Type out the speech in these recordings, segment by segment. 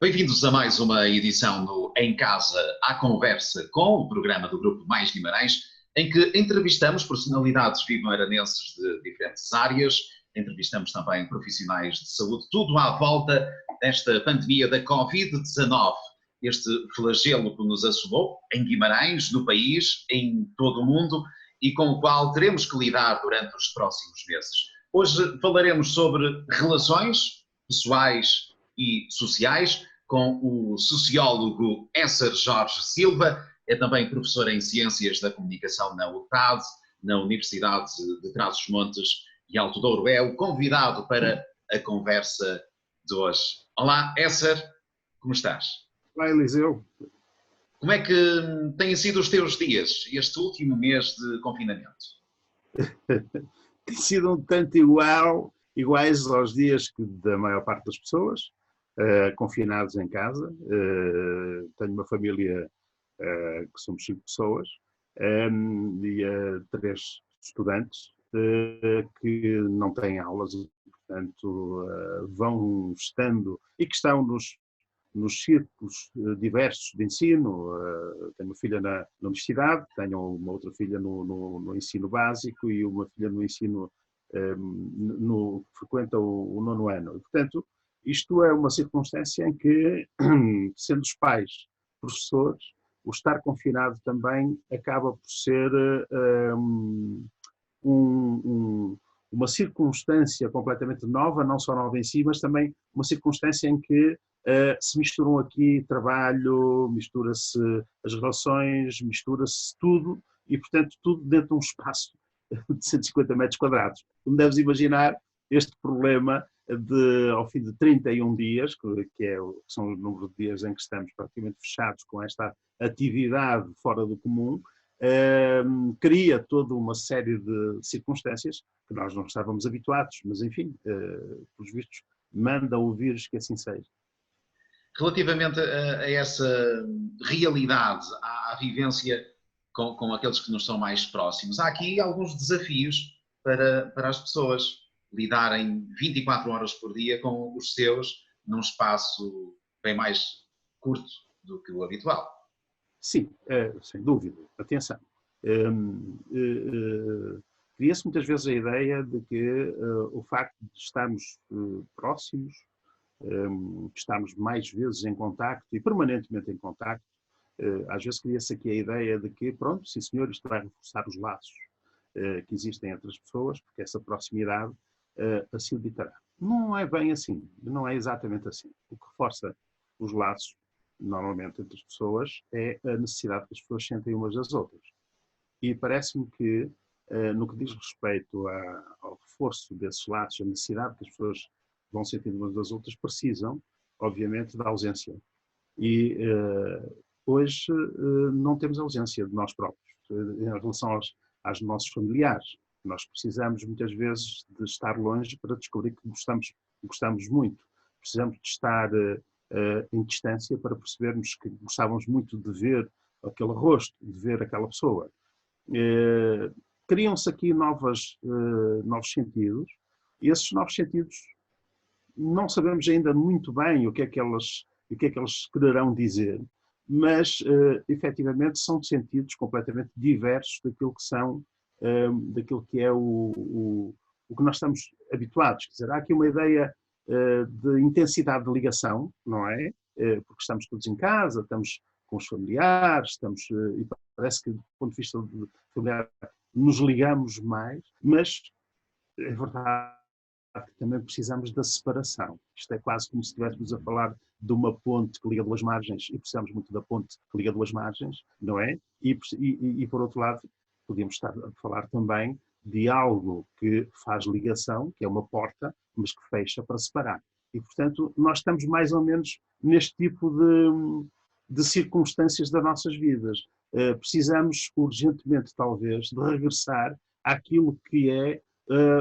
Bem-vindos a mais uma edição do Em Casa à Conversa com o programa do Grupo Mais Guimarães, em que entrevistamos personalidades vimaranenses de diferentes áreas, entrevistamos também profissionais de saúde, tudo à volta desta pandemia da Covid-19, este flagelo que nos assolou em Guimarães, no país, em todo o mundo e com o qual teremos que lidar durante os próximos meses. Hoje falaremos sobre relações pessoais e sociais, com o sociólogo Esser Jorge Silva, é também professor em Ciências da Comunicação na UTAD, na Universidade de Trás-os-Montes e Alto Douro. É o convidado para a conversa de hoje. Olá, Esser, como estás? Olá, Eliseu. Como é que têm sido os teus dias, este último mês de confinamento? Tem sido um tanto iguais aos dias da maior parte das pessoas, confinados em casa. Tenho uma família que somos 5 pessoas e 3 estudantes que não têm aulas e, portanto, vão estando e que estão nos círculos diversos de ensino. Tenho uma filha na universidade, tenho uma outra filha no ensino básico e uma filha no ensino que frequenta o 9º ano. E, portanto, isto é uma circunstância em que, sendo os pais professores, o estar confinado também acaba por ser uma circunstância completamente nova, não só nova em si, mas também uma circunstância em que se misturam aqui trabalho, mistura-se as relações, mistura-se tudo e, portanto, tudo dentro de um espaço de 150 metros quadrados. Como deves imaginar, este problema ao fim de 31 dias, que são o número de dias em que estamos praticamente fechados com esta atividade fora do comum, cria toda uma série de circunstâncias que nós não estávamos habituados, mas enfim, pelos vistos, manda o vírus que assim seja. Relativamente a essa realidade, à vivência com aqueles que nos são mais próximos, há aqui alguns desafios para as pessoas lidarem 24 horas por dia com os seus num espaço bem mais curto do que o habitual. Sim, sem dúvida. Atenção. Cria-se muitas vezes a ideia de que o facto de estarmos próximos, de estarmos mais vezes em contacto e permanentemente em contacto, às vezes cria-se aqui a ideia de que, pronto, sim senhor, isto vai reforçar os laços que existem entre as pessoas, porque essa proximidade assim o ditará. Não é bem assim, não é exatamente assim. O que reforça os laços, normalmente entre as pessoas, é a necessidade que as pessoas sentem umas das outras. E parece-me que, no que diz respeito ao reforço desses laços, a necessidade que as pessoas vão sentindo umas das outras, precisam, obviamente, da ausência. E hoje não temos ausência de nós próprios, em relação aos nossos familiares. Nós precisamos, muitas vezes, de estar longe para descobrir que gostamos muito. Precisamos de estar em distância para percebermos que gostávamos muito de ver aquele rosto, de ver aquela pessoa. Criam-se aqui novos sentidos, e esses novos sentidos não sabemos ainda muito bem o que é que eles quererão dizer, mas efetivamente são sentidos completamente diversos daquilo que é o que nós estamos habituados. Quer dizer, há aqui uma ideia de intensidade de ligação, não é? Porque estamos todos em casa, estamos com os familiares, e parece que, do ponto de vista familiar, nos ligamos mais, mas é verdade que também precisamos da separação. Isto é quase como se estivéssemos a falar de uma ponte que liga duas margens, e precisamos muito da ponte que liga duas margens, não é? E por outro lado, podíamos estar a falar também de algo que faz ligação, que é uma porta, mas que fecha para separar. E, portanto, nós estamos mais ou menos neste tipo de circunstâncias das nossas vidas. Precisamos urgentemente, talvez, de regressar àquilo que é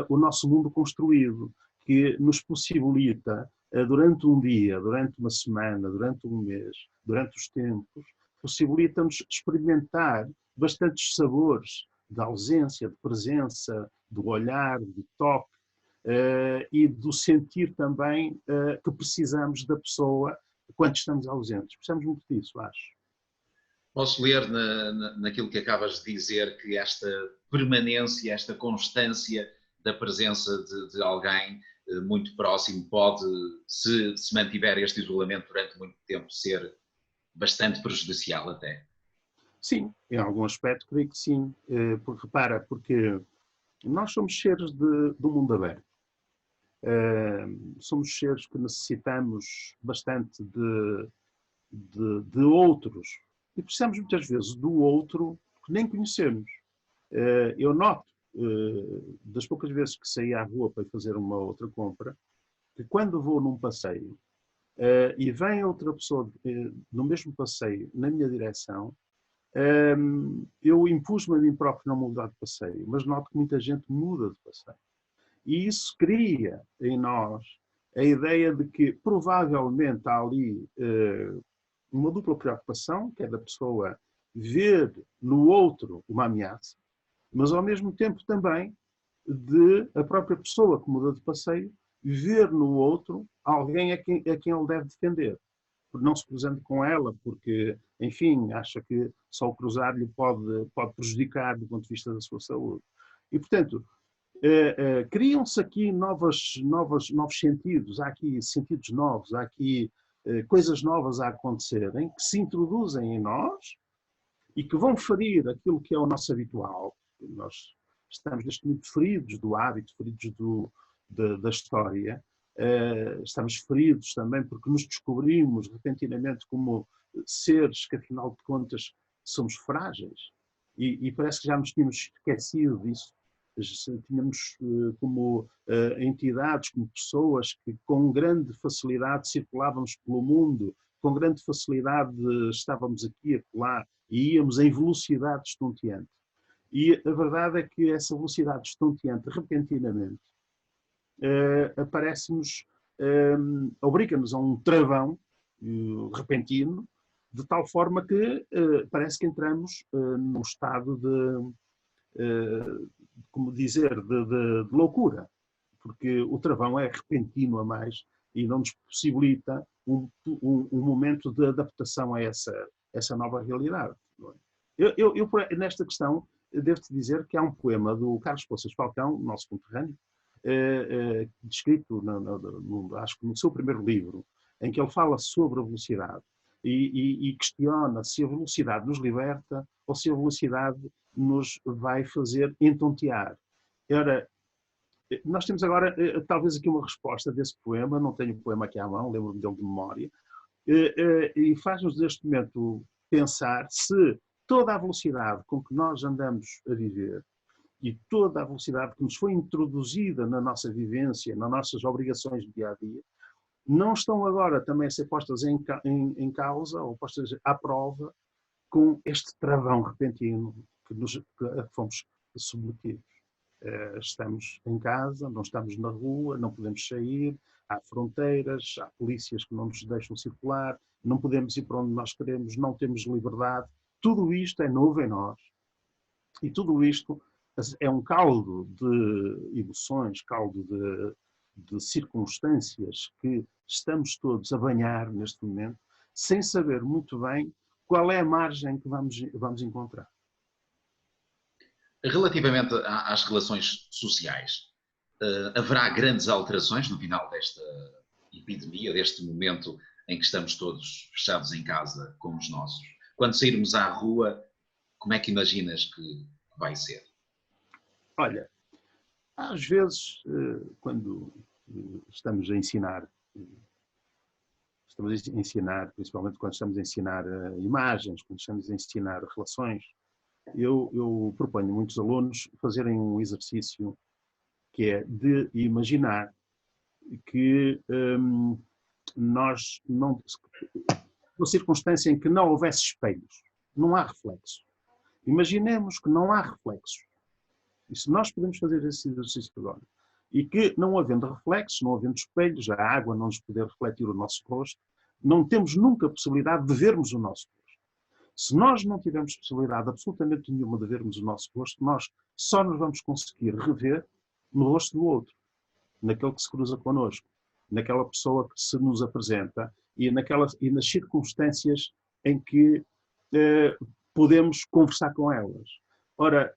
o nosso mundo construído, que nos possibilita, durante um dia, durante uma semana, durante um mês, durante os tempos, possibilita-nos experimentar bastantes sabores de ausência, de presença, do olhar, do toque, e do sentir também que precisamos da pessoa quando estamos ausentes. Precisamos muito disso, acho. Posso ler naquilo que acabas de dizer que esta permanência, esta constância da presença de alguém muito próximo pode, se mantiver este isolamento durante muito tempo, ser bastante prejudicial até? Sim, em algum aspecto creio que sim. Porque, repara, porque nós somos seres do mundo aberto. Somos seres que necessitamos bastante de outros. E precisamos muitas vezes do outro que nem conhecemos. Eu noto, das poucas vezes que saí à rua para fazer uma outra compra, que quando vou num passeio e vem outra pessoa no mesmo passeio na minha direção, eu impus-me a mim próprio não mudar de passeio, mas noto que muita gente muda de passeio. E isso cria em nós a ideia de que provavelmente há ali uma dupla preocupação, que é da pessoa ver no outro uma ameaça, mas ao mesmo tempo também de a própria pessoa que muda de passeio ver no outro alguém a quem ele deve defender, não se cruzando com ela, porque, enfim, acha que só o cruzar-lhe pode prejudicar do ponto de vista da sua saúde. E, portanto, criam-se aqui novos sentidos, há aqui sentidos novos, há aqui coisas novas a acontecerem, que se introduzem em nós e que vão ferir aquilo que é o nosso habitual. Nós estamos neste momento feridos do hábito, feridos da história, estamos feridos também porque nos descobrimos repentinamente como seres que, afinal de contas, somos frágeis. E parece que já nos tínhamos esquecido disso. Tínhamos como entidades, como pessoas que com grande facilidade circulávamos pelo mundo, com grande facilidade estávamos aqui e acolá e íamos em velocidade estonteante. E a verdade é que essa velocidade estonteante, repentinamente, aparece-nos, obriga-nos a um travão repentino, de tal forma que parece que entramos num estado como dizer, de loucura, porque o travão é repentino a mais e não nos possibilita um momento de adaptação a essa nova realidade. Eu, nesta questão, devo-te dizer que há um poema do Carlos Poças Falcão, nosso conterrâneo, descrito, acho que no seu primeiro livro, em que ele fala sobre a velocidade e questiona se a velocidade nos liberta ou se a velocidade nos vai fazer entontear. Ora, nós temos agora talvez aqui uma resposta desse poema, não tenho o poema aqui à mão, lembro-me dele de memória, e faz-nos neste momento pensar se toda a velocidade com que nós andamos a viver e toda a velocidade que nos foi introduzida na nossa vivência, nas nossas obrigações do dia-a-dia, não estão agora também a ser postas em causa ou postas à prova com este travão repentino que fomos submetidos. Estamos em casa, não estamos na rua, não podemos sair, há fronteiras, há polícias que não nos deixam circular, não podemos ir para onde nós queremos, não temos liberdade. Tudo isto é novo em nós. E tudo isto é um caldo de emoções, caldo de circunstâncias que estamos todos a banhar neste momento, sem saber muito bem qual é a margem que vamos encontrar. Relativamente às relações sociais, haverá grandes alterações no final desta epidemia, deste momento em que estamos todos fechados em casa com os nossos? Quando sairmos à rua, como é que imaginas que vai ser? Olha, às vezes, quando estamos a ensinar, principalmente quando estamos a ensinar imagens, quando estamos a ensinar relações, eu proponho a muitos alunos fazerem um exercício que é de imaginar que nós não... Uma circunstância em que não houvesse espelhos, não há reflexos. Imaginemos que não há reflexos. E se nós podemos fazer esse exercício agora, e que não havendo reflexos, não havendo espelhos, a água não nos poder refletir o nosso rosto, não temos nunca a possibilidade de vermos o nosso rosto. Se nós não tivermos possibilidade absolutamente nenhuma de vermos o nosso rosto, nós só nos vamos conseguir rever no rosto do outro, naquele que se cruza connosco, naquela pessoa que se nos apresenta e nas circunstâncias em que podemos conversar com elas. Ora,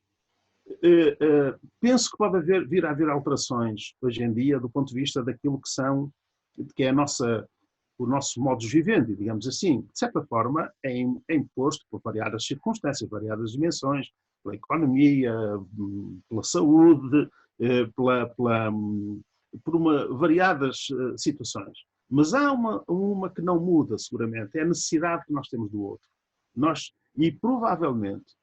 penso que pode vir a haver alterações hoje em dia do ponto de vista daquilo que é o nosso modus vivendi, digamos assim. De certa forma, é imposto por variadas circunstâncias, variadas dimensões, pela economia, pela saúde, por variadas situações. Mas há uma que não muda, seguramente, é a necessidade que nós temos do outro. E provavelmente,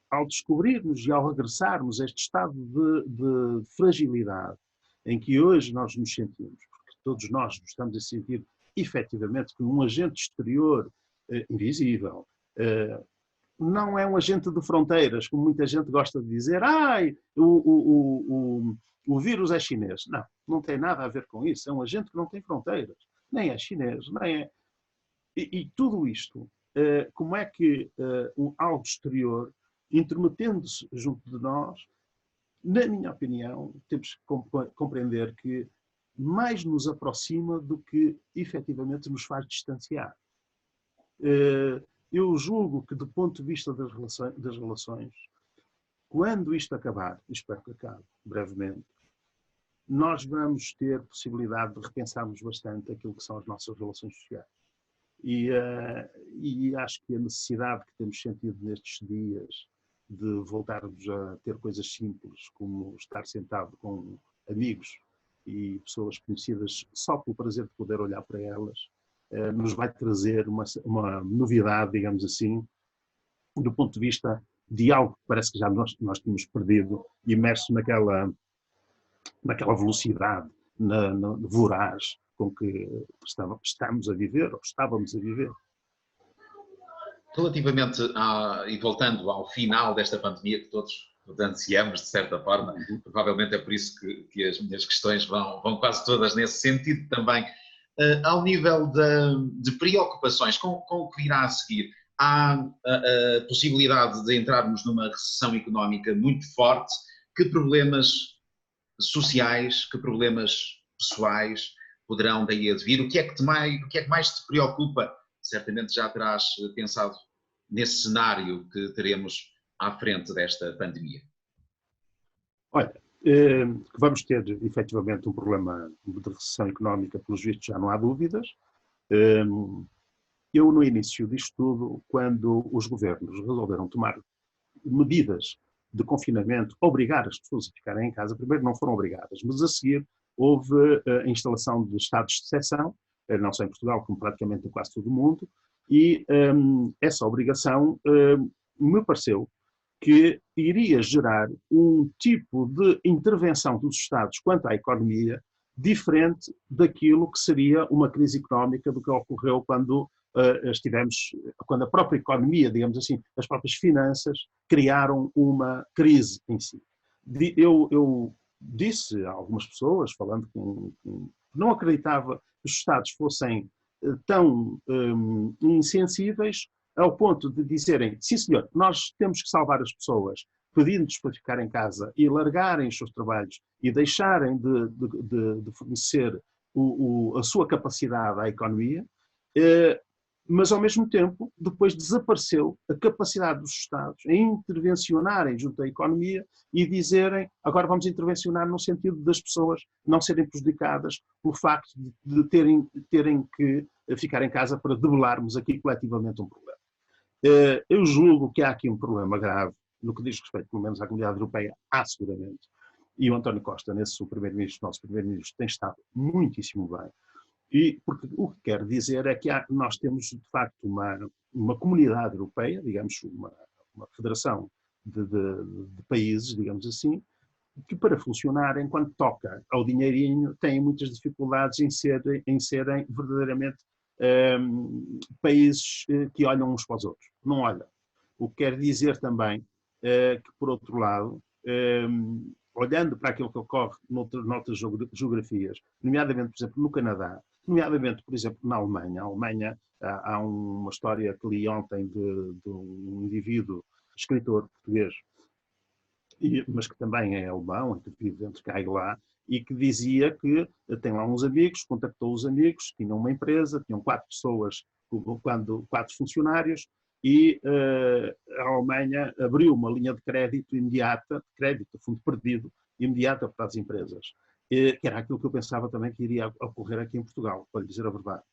ao descobrirmos e ao regressarmos a este estado de fragilidade em que hoje nós nos sentimos, porque todos nós nos estamos a sentir efetivamente que um agente exterior invisível não é um agente de fronteiras, como muita gente gosta de dizer, o vírus é chinês. Não tem nada a ver com isso. É um agente que não tem fronteiras. Nem é chinês, nem é... E tudo isto, como é que algo exterior, intermetendo-se junto de nós, na minha opinião, temos que compreender que mais nos aproxima do que efetivamente nos faz distanciar. Eu julgo que, do ponto de vista das relações, quando isto acabar, espero que acabe brevemente, nós vamos ter possibilidade de repensarmos bastante aquilo que são as nossas relações sociais. E acho que a necessidade que temos sentido nestes dias de voltarmos a ter coisas simples, como estar sentado com amigos e pessoas conhecidas só pelo prazer de poder olhar para elas, nos vai trazer uma novidade, digamos assim, do ponto de vista de algo que parece que já nós tínhamos perdido, imerso naquela velocidade, voraz com que estamos a viver, ou estávamos a viver. Relativamente e voltando ao final desta pandemia que todos ansiamos, de certa forma, provavelmente é por isso que as minhas questões vão quase todas nesse sentido também. Ao nível de preocupações com o que virá a seguir, há a possibilidade de entrarmos numa recessão económica muito forte. Que problemas sociais, que problemas pessoais poderão daí advir? O que é que mais te preocupa? Certamente já terás pensado nesse cenário que teremos à frente desta pandemia. Olha, vamos ter efetivamente um problema de recessão económica, pelos vistos já não há dúvidas. Eu, no início disto tudo, quando os governos resolveram tomar medidas de confinamento, obrigar as pessoas a ficarem em casa, primeiro não foram obrigadas, mas a seguir houve a instalação de estados de exceção, não só em Portugal, como praticamente em quase todo o mundo, e essa obrigação me pareceu que iria gerar um tipo de intervenção dos Estados quanto à economia diferente daquilo que seria uma crise económica do que ocorreu quando quando a própria economia, digamos assim, as próprias finanças criaram uma crise em si. Eu disse a algumas pessoas, falando não acreditava que os Estados fossem tão insensíveis ao ponto de dizerem, sim senhor, nós temos que salvar as pessoas, pedindo-lhes para ficar em casa e largarem os seus trabalhos e deixarem de fornecer a sua capacidade à economia, mas ao mesmo tempo depois desapareceu a capacidade dos Estados em intervencionarem junto à economia e dizerem, agora vamos intervencionar no sentido das pessoas não serem prejudicadas pelo facto de terem que ficar em casa para debelarmos aqui coletivamente um problema. Eu julgo que há aqui um problema grave no que diz respeito, pelo menos, à Comunidade Europeia, há seguramente. E o António Costa, nosso primeiro-ministro, tem estado muitíssimo bem. Porque o que quer dizer é que nós temos, de facto, uma comunidade europeia, digamos, uma federação de países, digamos assim, que para funcionar, enquanto toca ao dinheirinho, têm muitas dificuldades em serem verdadeiramente países que olham uns para os outros. Não olham. O que quer dizer também que, por outro lado, olhando para aquilo que ocorre noutras geografias, nomeadamente, por exemplo, no Canadá, nomeadamente, por exemplo, na Alemanha. A Alemanha, há uma história que li ontem de um indivíduo, escritor português, mas que também é alemão, que vive entre cá e lá, e que dizia que tem lá uns amigos, contactou os amigos, tinham uma empresa, tinham 4 pessoas, 4 funcionários, e a Alemanha abriu uma linha de crédito imediata, crédito, fundo perdido, imediata para as empresas, que era aquilo que eu pensava também que iria ocorrer aqui em Portugal, para lhe dizer a verdade.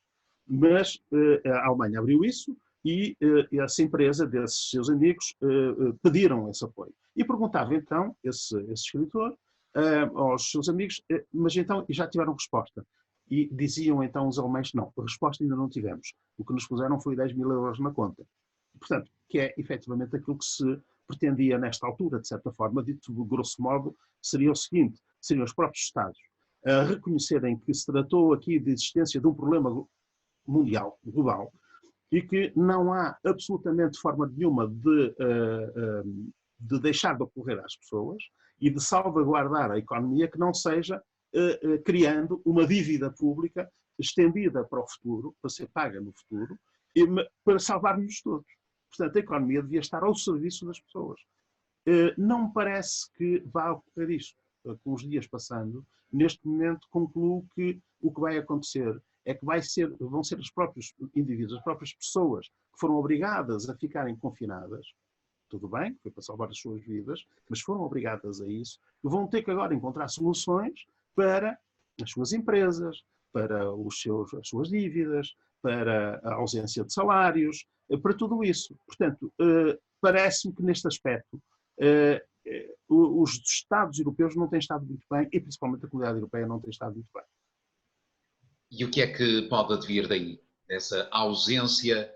Mas a Alemanha abriu isso e essa empresa, desses seus amigos, pediram esse apoio. E perguntava então, esse escritor, aos seus amigos, mas então já tiveram resposta. E diziam então os alemães, não, a resposta ainda não tivemos. O que nos puseram foi 10 mil euros na conta. Portanto, que é efetivamente aquilo que se pretendia nesta altura, de certa forma, dito grosso modo, seria o seguinte, seriam os próprios Estados a reconhecerem que se tratou aqui de existência de um problema mundial, global, e que não há absolutamente forma nenhuma de deixar de ocorrer às pessoas e de salvaguardar a economia que não seja criando uma dívida pública estendida para o futuro, para ser paga no futuro, e para salvarmos todos. Portanto, a economia devia estar ao serviço das pessoas. Não me parece que vá ocorrer isto. Com os dias passando, neste momento concluo que o que vai acontecer é que vão ser os próprios indivíduos, as próprias pessoas que foram obrigadas a ficarem confinadas, tudo bem, foi para salvar as suas vidas, mas foram obrigadas a isso, vão ter que agora encontrar soluções para as suas empresas, para as suas dívidas, para a ausência de salários, para tudo isso. Portanto, parece-me que neste aspecto os Estados europeus não têm estado muito bem e principalmente a Comunidade Europeia não tem estado muito bem. E o que é que pode advir daí? Dessa ausência,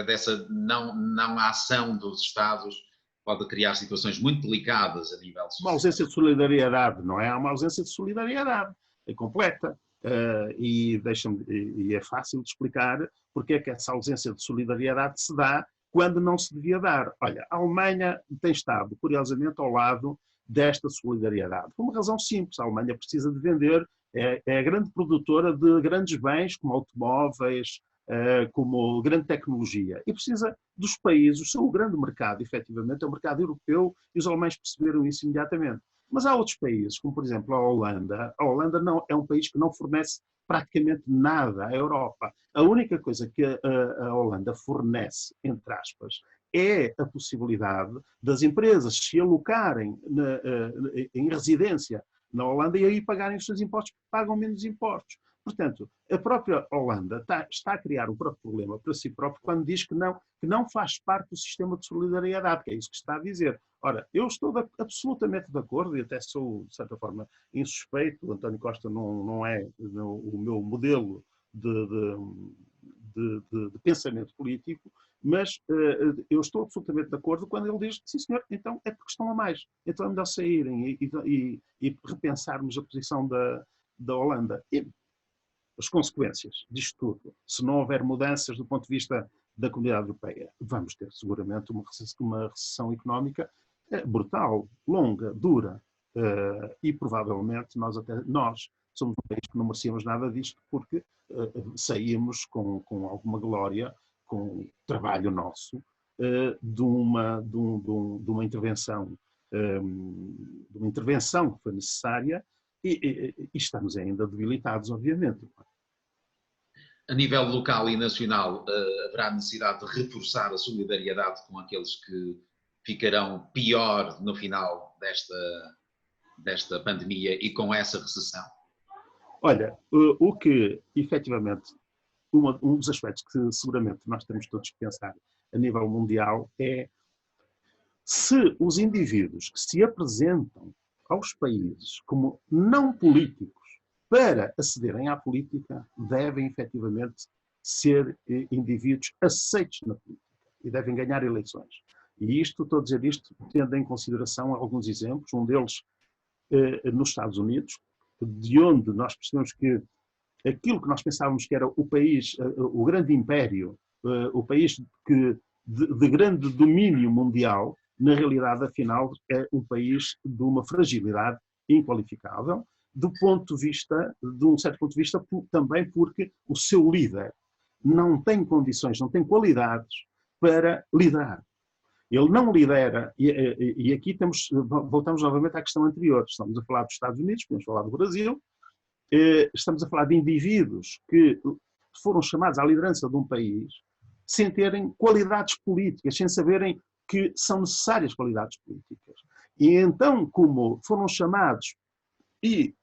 dessa não ação dos Estados pode criar situações muito delicadas a nível social. Uma ausência de solidariedade, não é? Há uma ausência de solidariedade, é completa. E é fácil de explicar porque é que essa ausência de solidariedade se dá quando não se devia dar. Olha, a Alemanha tem estado, curiosamente, ao lado desta solidariedade. Por uma razão simples, a Alemanha precisa de vender, é a grande produtora de grandes bens, como automóveis, como grande tecnologia. E precisa dos países, o seu grande mercado, efetivamente, é o mercado europeu, e os alemães perceberam isso imediatamente. Mas há outros países, como por exemplo a Holanda. A Holanda não, é um país que não fornece praticamente nada à Europa. A única coisa que a Holanda fornece, entre aspas, é a possibilidade das empresas se alocarem em residência na Holanda e aí pagarem os seus impostos, porque pagam menos impostos. Portanto, a própria Holanda está a criar um próprio problema para si próprio quando diz que não faz parte do sistema de solidariedade, que é isso que está a dizer. Ora, eu estou absolutamente de acordo, e até sou, de certa forma, insuspeito, o António Costa não é o meu modelo de pensamento político, mas eu estou absolutamente de acordo quando ele diz, sim senhor, então é porque estão a mais, então é melhor saírem e repensarmos a posição da Holanda. E as consequências disto tudo, se não houver mudanças do ponto de vista da Comunidade Europeia, vamos ter seguramente uma recessão económica brutal, longa, dura, e provavelmente nós somos um país que não merecíamos nada disto porque saímos com alguma glória, com trabalho nosso, de uma intervenção que foi necessária e estamos ainda debilitados, obviamente. A nível local e nacional, haverá necessidade de reforçar a solidariedade com aqueles que ficarão pior no final desta pandemia e com essa recessão? Olha, o que efetivamente, um dos aspectos que seguramente nós temos todos que pensar a nível mundial é se os indivíduos que se apresentam aos países como não políticos para acederem à política devem efetivamente ser indivíduos aceitos na política e devem ganhar eleições. E estou a dizer isto tendo em consideração alguns exemplos, um deles nos Estados Unidos, de onde nós percebemos que aquilo que nós pensávamos que era o país, o grande império, o país de grande domínio mundial, na realidade, afinal, é um país de uma fragilidade inqualificável, de um certo ponto de vista, também porque o seu líder não tem condições, não tem qualidades para liderar. Ele não lidera, e aqui voltamos novamente à questão anterior, estamos a falar dos Estados Unidos, podemos falar do Brasil, estamos a falar de indivíduos que foram chamados à liderança de um país sem terem qualidades políticas, sem saberem que são necessárias qualidades políticas. E então, como foram chamados e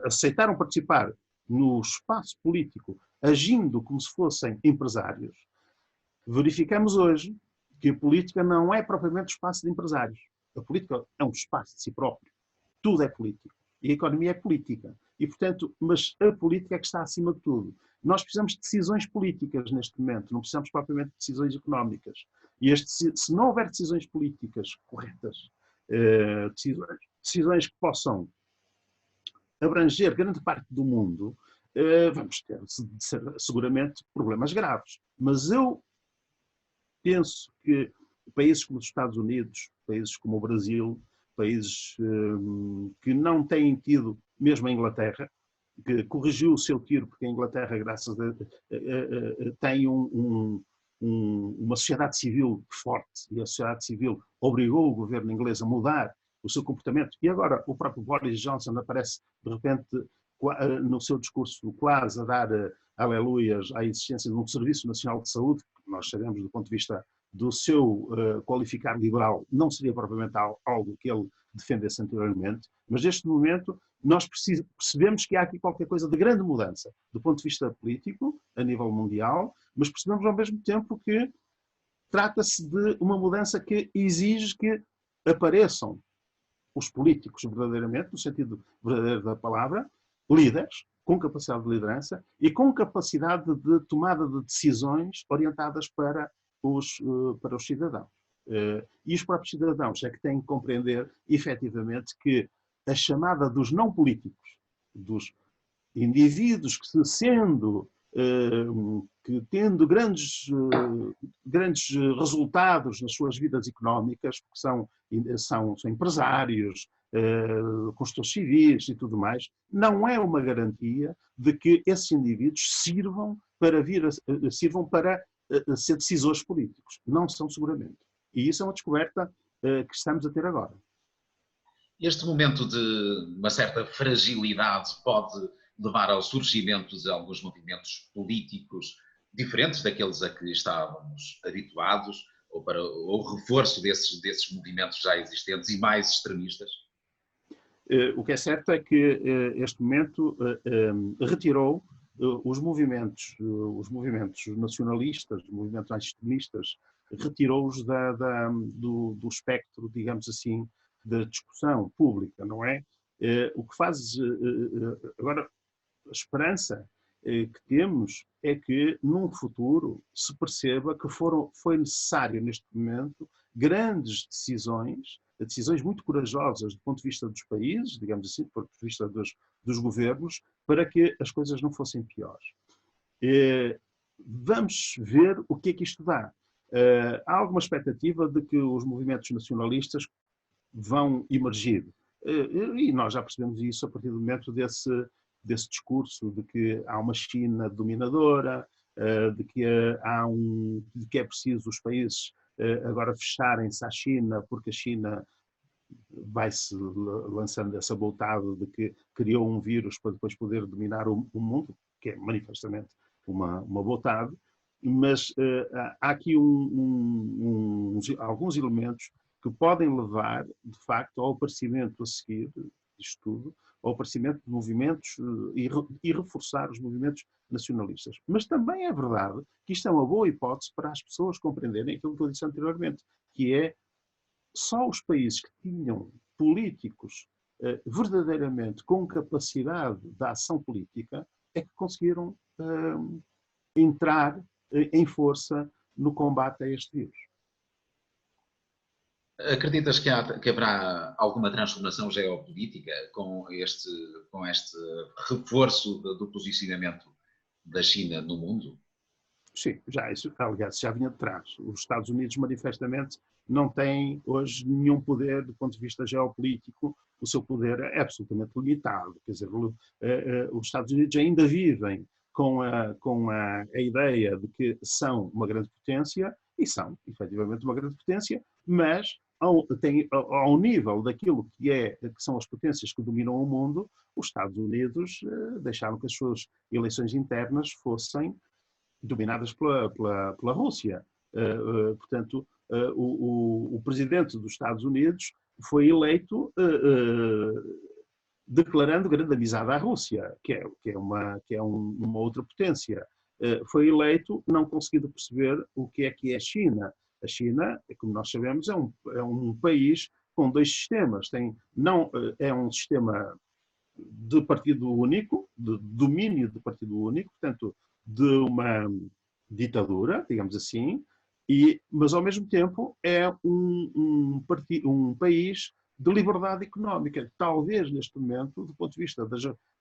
aceitaram participar no espaço político, agindo como se fossem empresários, verificamos hoje que a política não é propriamente espaço de empresários. A política é um espaço de si próprio. Tudo é político. E a economia é política. E, portanto, mas a política é que está acima de tudo. Nós precisamos de decisões políticas neste momento, não precisamos propriamente de decisões económicas. E se não houver decisões políticas corretas, decisões que possam abranger grande parte do mundo, vamos ter seguramente problemas graves. Mas eu penso que países como os Estados Unidos, países como o Brasil, países que não têm tido, mesmo a Inglaterra, que corrigiu o seu tiro, porque a Inglaterra, graças a tem uma sociedade civil forte, e a sociedade civil obrigou o governo inglês a mudar o seu comportamento. E agora o próprio Boris Johnson aparece, de repente, no seu discurso quase a dar aleluias à existência de um Serviço Nacional de Saúde, que nós sabemos do ponto de vista do seu qualificar liberal, não seria propriamente algo que ele defendesse anteriormente, mas neste momento nós percebemos que há aqui qualquer coisa de grande mudança do ponto de vista político, a nível mundial, mas percebemos ao mesmo tempo que trata-se de uma mudança que exige que apareçam os políticos verdadeiramente, no sentido verdadeiro da palavra, líderes, com capacidade de liderança e com capacidade de tomada de decisões orientadas para os cidadãos. E os próprios cidadãos é que têm que compreender, efetivamente, que a chamada dos não políticos, dos indivíduos que, que tendo grandes resultados nas suas vidas económicas, porque são empresários, construtores civis e tudo mais, não é uma garantia de que esses indivíduos sirvam para ser decisores políticos. Não são seguramente. E isso é uma descoberta que estamos a ter agora. Este momento de uma certa fragilidade pode levar ao surgimento de alguns movimentos políticos diferentes daqueles a que estávamos habituados, ou para o reforço desses movimentos já existentes e mais extremistas? O que é certo é que este momento retirou os movimentos nacionalistas, os movimentos extremistas, retirou-os do espectro, digamos assim, da discussão pública, não é? O que faz agora, a esperança que temos é que num futuro se perceba que foi necessário neste momento grandes decisões muito corajosas do ponto de vista dos países, digamos assim, do ponto de vista dos governos, para que as coisas não fossem piores. Vamos ver o que é que isto dá. Há alguma expectativa de que os movimentos nacionalistas vão emergir. E nós já percebemos isso a partir do momento desse discurso de que há uma China dominadora, de que é preciso os países agora fecharem-se à China, porque a China vai-se lançando essa boltada de que criou um vírus para depois poder dominar o mundo, que é manifestamente uma boltada, mas há aqui alguns elementos que podem levar, de facto, ao aparecimento a seguir disto tudo, ao aparecimento de movimentos e reforçar os movimentos nacionalistas. Mas também é verdade que isto é uma boa hipótese para as pessoas compreenderem aquilo que eu disse anteriormente, que é só os países que tinham políticos verdadeiramente com capacidade de ação política é que conseguiram entrar em força no combate a este vírus. Acreditas que haverá alguma transformação geopolítica com este reforço do posicionamento da China no mundo? Sim, aliás, já vinha de trás. Os Estados Unidos, manifestamente, não têm hoje nenhum poder do ponto de vista geopolítico. O seu poder é absolutamente limitado. Quer dizer, os Estados Unidos ainda vivem com a ideia de que são uma grande potência, e são, efetivamente, uma grande potência, mas ao nível daquilo que são as potências que dominam o mundo, os Estados Unidos deixaram que as suas eleições internas fossem dominadas pela Rússia. Portanto, o presidente dos Estados Unidos foi eleito declarando grande amizade à Rússia, que é uma outra potência. Foi eleito não conseguindo perceber o que é a China. A China, como nós sabemos, é um país com dois sistemas. É um sistema de partido único, de domínio de partido único, portanto, de uma ditadura, digamos assim, mas ao mesmo tempo é um país de liberdade económica. Talvez neste momento, do ponto de vista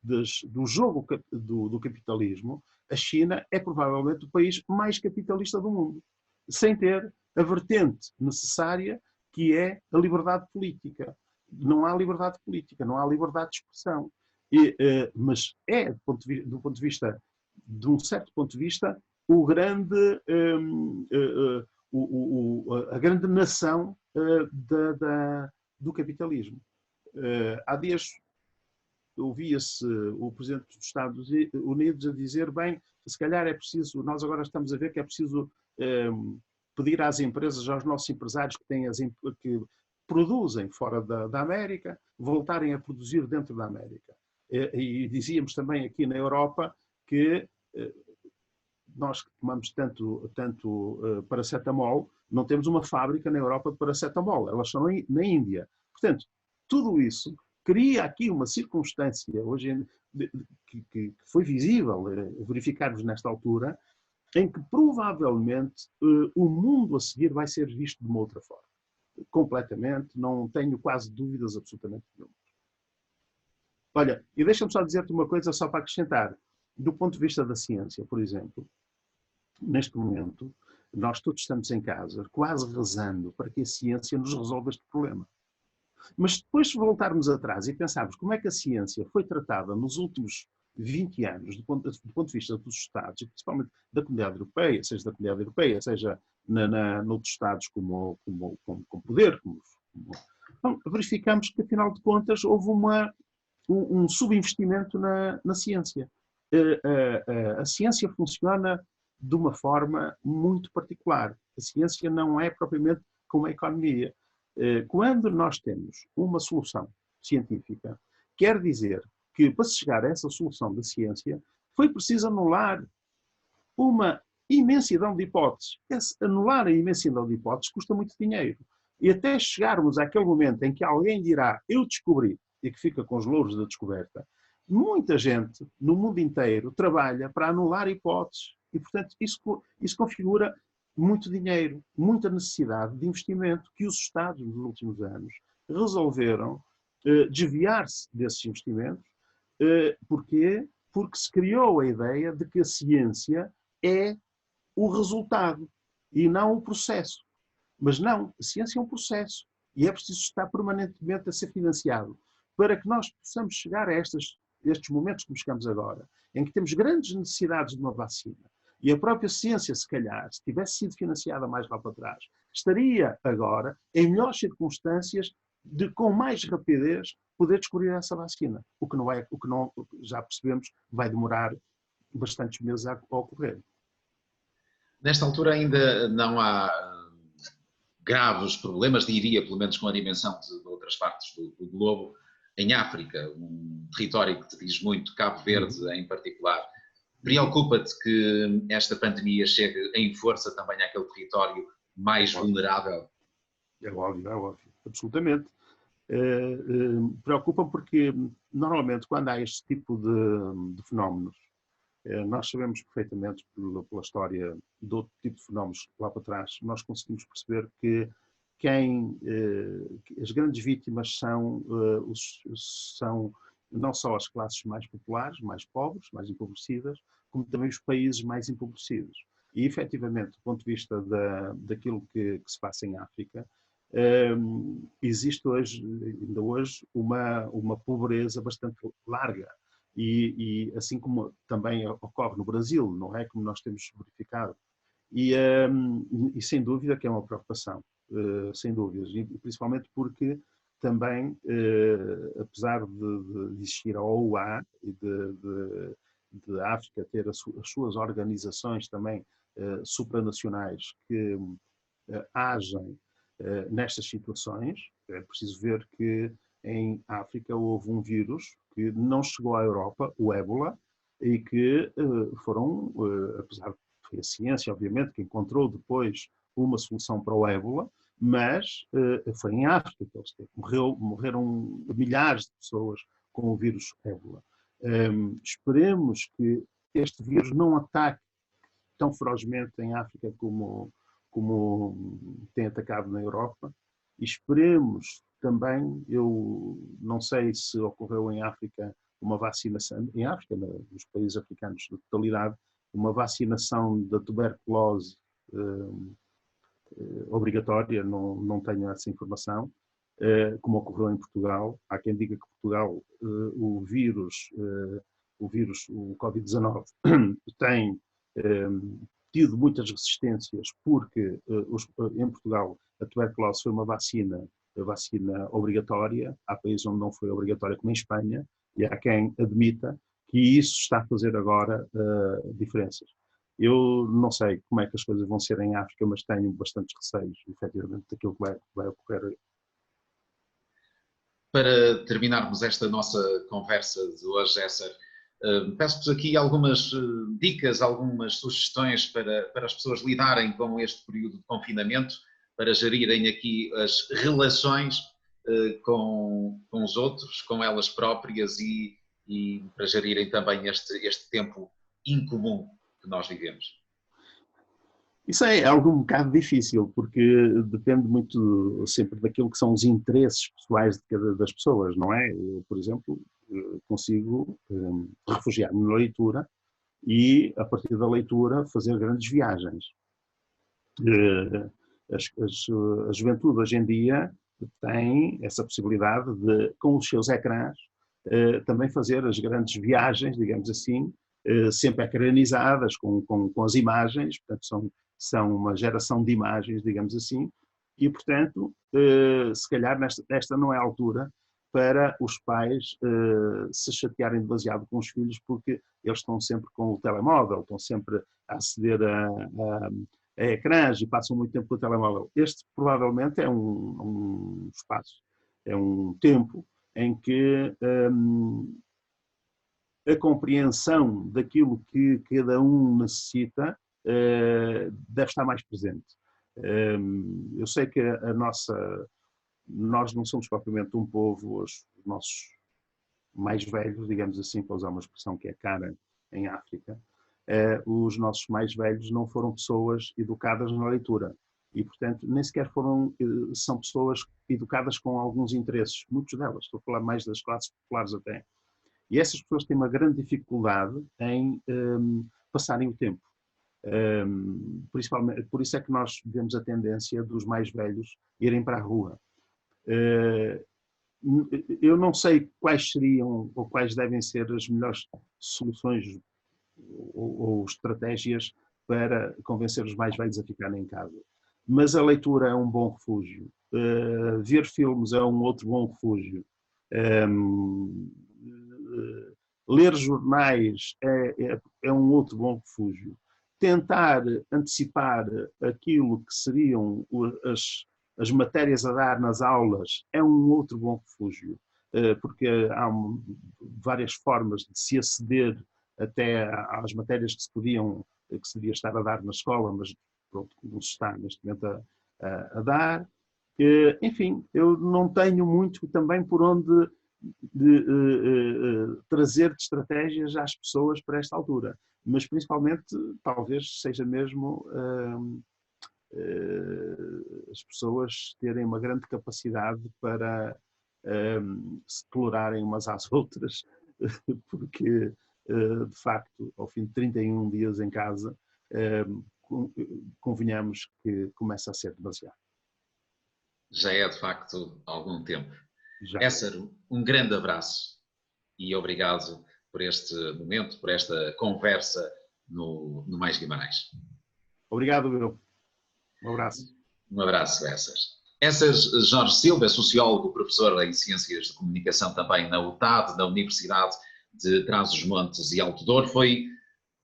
do jogo do capitalismo, a China é provavelmente o país mais capitalista do mundo, sem ter a vertente necessária que é a liberdade política. Não há liberdade política, não há liberdade de expressão. Mas é, do ponto de vista, de um certo ponto de vista, a grande nação do capitalismo. Há dias ouvia-se o Presidente dos Estados Unidos a dizer, bem, se calhar é preciso, nós agora estamos a ver que é preciso pedir às empresas, aos nossos empresários que produzem fora da América, voltarem a produzir dentro da América. E dizíamos também aqui na Europa que nós que tomamos tanto paracetamol, não temos uma fábrica na Europa de paracetamol, elas são na Índia. Portanto, tudo isso cria aqui uma circunstância hoje que foi visível verificar-nos nesta altura, em que provavelmente o mundo a seguir vai ser visto de uma outra forma. Completamente, não tenho quase dúvidas absolutamente nenhuma. Olha, e deixa-me só dizer-te uma coisa só para acrescentar. Do ponto de vista da ciência, por exemplo, neste momento, nós todos estamos em casa, quase rezando para que a ciência nos resolva este problema. Mas depois, se voltarmos atrás e pensarmos como é que a ciência foi tratada nos últimos 20 anos, do ponto de vista dos Estados, e principalmente da Comunidade Europeia, seja noutros Estados com poder, então, verificamos que, afinal de contas, houve um subinvestimento na ciência. A ciência funciona de uma forma muito particular. A ciência não é propriamente como a economia. Quando nós temos uma solução científica, quer dizer que para se chegar a essa solução da ciência foi preciso anular uma imensidão de hipóteses. Anular a imensidão de hipóteses custa muito dinheiro. E até chegarmos àquele momento em que alguém dirá eu descobri, e que fica com os louros da descoberta, muita gente no mundo inteiro trabalha para anular hipóteses. E, portanto, isso configura muito dinheiro, muita necessidade de investimento que os Estados, nos últimos anos, resolveram desviar-se desses investimentos. Porquê? Porque se criou a ideia de que a ciência é o resultado e não o processo. Mas não, a ciência é um processo e é preciso estar permanentemente a ser financiado para que nós possamos chegar a estes momentos como chegamos agora, em que temos grandes necessidades de uma vacina. E a própria ciência, se calhar, se tivesse sido financiada mais lá para trás, estaria agora em melhores circunstâncias de, com mais rapidez, poder descobrir essa vacina. O que não, já percebemos, vai demorar bastantes meses a ocorrer. Nesta altura ainda não há graves problemas, diria, pelo menos com a dimensão de outras partes do globo, em África, um território que te diz muito, Cabo Verde em particular. Preocupa-te que esta pandemia chegue em força também àquele território mais vulnerável? É óbvio, absolutamente. Preocupa porque, normalmente, quando há este tipo de fenómenos, nós sabemos perfeitamente, pela história de outro tipo de fenómenos lá para trás, nós conseguimos perceber que as grandes vítimas são não só as classes mais populares, mais pobres, mais empobrecidas, como também os países mais empobrecidos. E, efetivamente, do ponto de vista daquilo que se passa em África, existe ainda hoje, uma pobreza bastante larga. E assim como também ocorre no Brasil, não é? Como nós temos verificado, E sem dúvida que é uma preocupação, sem dúvidas, e principalmente porque também, apesar de existir a OUA e de África ter as suas organizações também supranacionais que agem nestas situações, é preciso ver que em África houve um vírus que não chegou à Europa, o ébola, e que foram, apesar de foi a ciência, obviamente, que encontrou depois uma solução para o ébola, mas foi em África que eles morreram milhares de pessoas com o vírus ébola. Esperemos que este vírus não ataque tão ferozmente em África como tem atacado na Europa. E esperemos também, eu não sei se ocorreu em África uma vacinação, em África, nos países africanos na totalidade, uma vacinação da tuberculose obrigatória, não tenho essa informação, como ocorreu em Portugal. Há quem diga que Portugal, o vírus, o Covid-19, tem tido muitas resistências porque em Portugal a tuberculose foi uma vacina obrigatória, há países onde não foi obrigatória, como em Espanha, e há quem admita que isso está a fazer agora diferenças. Eu não sei como é que as coisas vão ser em África, mas tenho bastantes receios, efetivamente, daquilo que vai ocorrer. Para terminarmos esta nossa conversa de hoje, Esser, peço-vos aqui algumas dicas, algumas sugestões para as pessoas lidarem com este período de confinamento, para gerirem aqui as relações com os outros, com elas próprias e para gerirem também este tempo incomum que nós vivemos. Isso é algo um bocado difícil, porque depende muito sempre daquilo que são os interesses pessoais de cada das pessoas, não é? Eu, por exemplo, consigo refugiar-me na leitura e, a partir da leitura, fazer grandes viagens. A juventude hoje em dia tem essa possibilidade de, com os seus ecrãs, também fazer as grandes viagens, digamos assim, sempre ecranizadas com as imagens, portanto são uma geração de imagens, digamos assim, e portanto, se calhar esta não é a altura para os pais se chatearem demasiado com os filhos, porque eles estão sempre com o telemóvel, estão sempre a aceder a ecrãs e passam muito tempo com o telemóvel. Este provavelmente é um espaço, é um tempo em que a compreensão daquilo que cada um necessita deve estar mais presente. Eu sei que nós não somos propriamente um povo, os nossos mais velhos, digamos assim, para usar uma expressão que é cara em África, os nossos mais velhos não foram pessoas educadas na leitura e, portanto, nem sequer são pessoas educadas com alguns interesses, muitas delas, estou a falar mais das classes populares até, e essas pessoas têm uma grande dificuldade em passarem o tempo. Principalmente, por isso é que nós vemos a tendência dos mais velhos irem para a rua. Eu não sei quais seriam ou quais devem ser as melhores soluções ou estratégias para convencer os mais velhos a ficarem em casa. Mas a leitura é um bom refúgio. Ver filmes é um outro bom refúgio. Ler jornais é um outro bom refúgio. Tentar antecipar aquilo que seriam as matérias a dar nas aulas é um outro bom refúgio, porque há várias formas de se aceder até às matérias que se devia estar a dar na escola, mas pronto, não se está neste momento a dar. Enfim, eu não tenho muito também por onde trazer de estratégias às pessoas para esta altura, mas principalmente talvez seja mesmo as pessoas terem uma grande capacidade para se tolerarem umas às outras, porque de facto, ao fim de 31 dias em casa, convenhamos que começa a ser demasiado. Já é de facto algum tempo. Já. Esser, um grande abraço e obrigado por este momento, por esta conversa no Mais Guimarães. Obrigado, Will. Um abraço. Um abraço, Essas Jorge Silva, sociólogo, professor em Ciências de Comunicação também na UTAD, na Universidade de Trás-os-Montes e Alto Douro. Foi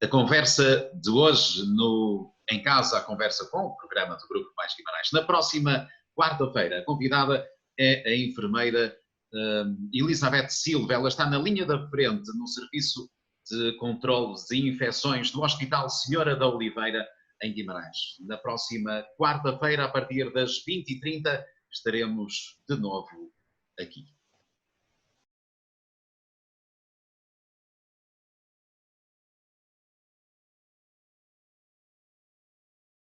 a conversa de hoje no Em Casa, a conversa com o programa do Grupo Mais Guimarães. Na próxima quarta-feira, a convidada é a enfermeira Elizabeth Silva. Ela está na linha da frente no Serviço de Controlo de Infecções do Hospital Senhora da Oliveira, em Guimarães. Na próxima quarta-feira, a partir das 20h30, estaremos de novo aqui.